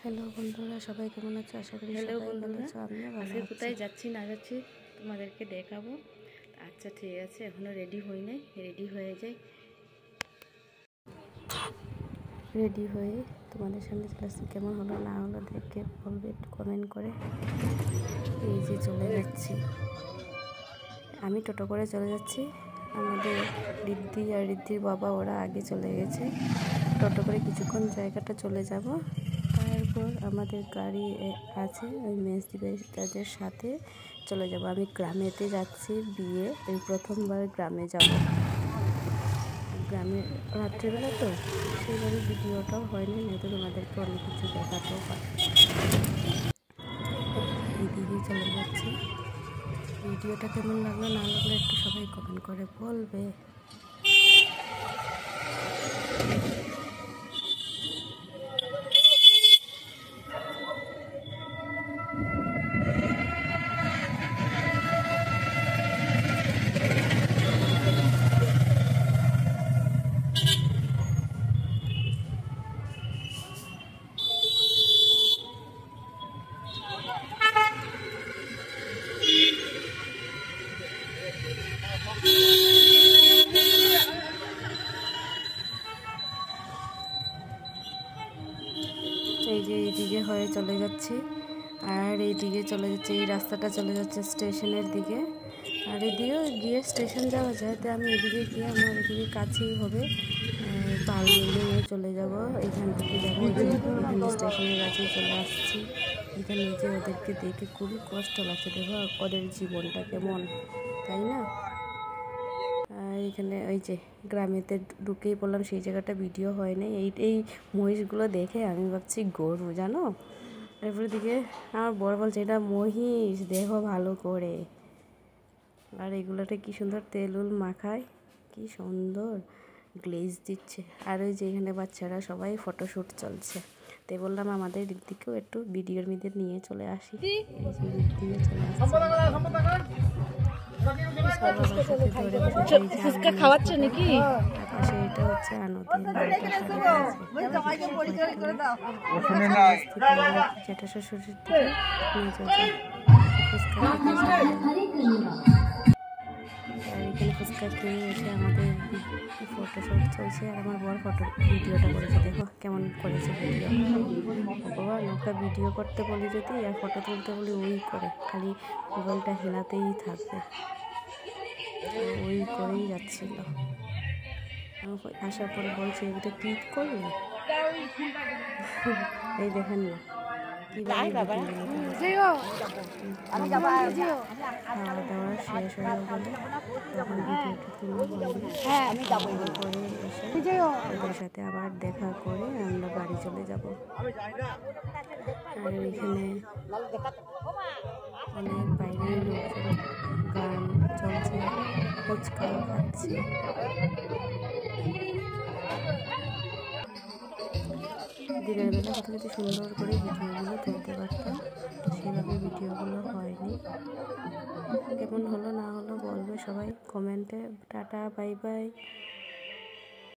Hello বন্ধুরা, সবাই কেমন আছো? আশা করি সবাই ভালো আছো। আমিও ভালো আছি। কোথায় যাচ্ছি না যাচ্ছি তোমাদেরকে দেখাবো। আচ্ছা ঠিক আছে, এখনো রেডি হই নাই, রেডি হয়ে যাই। রেডি হয়ে তোমাদের সামনে চলে আসছি। কেমন হলো না হলো দেখে বলবে, একটু কমেন্ট করে। এই যে চলে যাচ্ছি, আমি টোটো করে চলে যাচ্ছি। আমাদের রিদ্ধি আর রিদ্ধির বাবা ওরা আগে চলে গেছে। টোটো করে কিছুক্ষণ জায়গাটা চলে যাব, তারপর আমাদের গাড়ি আছে ওই মেজদিদের তাদের সাথে চলে যাব। আমি গ্রামেতে যাচ্ছি, বিয়ে এই প্রথমবার গ্রামে যাব। গ্রামে রাত্রেবেলা তো সেইভাবে ভিডিওটাও হয়নি, নয়তো তোমাদেরকে অনেক কিছু দেখাতেও পারে। এইদিকে চলে যাচ্ছি। ভিডিওটা কেমন লাগলো না লাগলো একটু সবাই কমেন্ট করে বলবে। এই যে এইদিকে হয়ে চলে যাচ্ছি, আর এইদিকে চলে যাচ্ছে, এই রাস্তাটা চলে যাচ্ছে স্টেশনের দিকে। আর এদিকেও গিয়ে স্টেশন যাওয়া যায়, তো আমি এদিকে গিয়ে আমার এদিকে কাছেই হবে, পাল বিল্ডিংয়ে চলে যাব। এখান থেকে যাবো, এখানে স্টেশনের কাছেই চলে আসছি। এখানে যে ওদেরকে দেখে খুবই কষ্ট লাগছে, দেখো ওদের জীবনটা কেমন, তাই না? এখানে ওই যে গ্রামেতে ঢুকেই পড়লাম, সেই জায়গাটা ভিডিও হয় নাই। এই মহিষগুলো দেখে আমি ভাবছি গরু, জানো। এরপরে দিকে আমার বড় বলছে এটা মহিষ, দেখো ভালো করে। আর এগুলোতে কি সুন্দর তেলুল মাখায়, কি সুন্দর গ্লেজ দিচ্ছে। আর ওই যে এখানে বাচ্চারা সবাই ফটোশ্যুট চলছে, তাই বললাম আমাদের দিক থেকেও একটু ভিডিওর মধ্যে নিয়ে চলে আসি। এই যে দিয়ে চলে আসছি, ফুচকা খাওয়াচ্ছে নাকি? পাশে এটা হচ্ছে যেটা শ্বশুরের দিকে নিয়ে চলছে। আর এখানে ফুচকা খেয়ে এসে আমাদের ফটোশ্যুট চলছে, আর আমার বড় ভিডিওটা করেছে, দেখো কেমন করেছে ভিডিও। ভগবান, ওকে ভিডিও করতে বলি যদি আর ফটো তুলতে বলি ওই করে, খালি মোবাইলটা হেলাতেই থাকবে, ওই করেই যাচ্ছিল। আসার পরে বলছে এটা ক্লিক করলে, এই দেখেন না খাওয়া দাওয়া শেষ হয়ে গেলে তখন ভিডিওটা করে এসে ওদের সাথে আবার দেখা করে আমরা বাড়ি চলে যাব। আর এখানে অনেক বাইরের লোকজন, গান চলছে, ফুচকা খাচ্ছে। দিনের বেলা কোথাও যদি সুন্দর করে ভিডিওগুলো তুলতে পারতাম, সেভাবে ভিডিওগুলো হয়নি। কেমন হলো না হলো বলবে সবাই কমেন্টে। Tata, bye bye.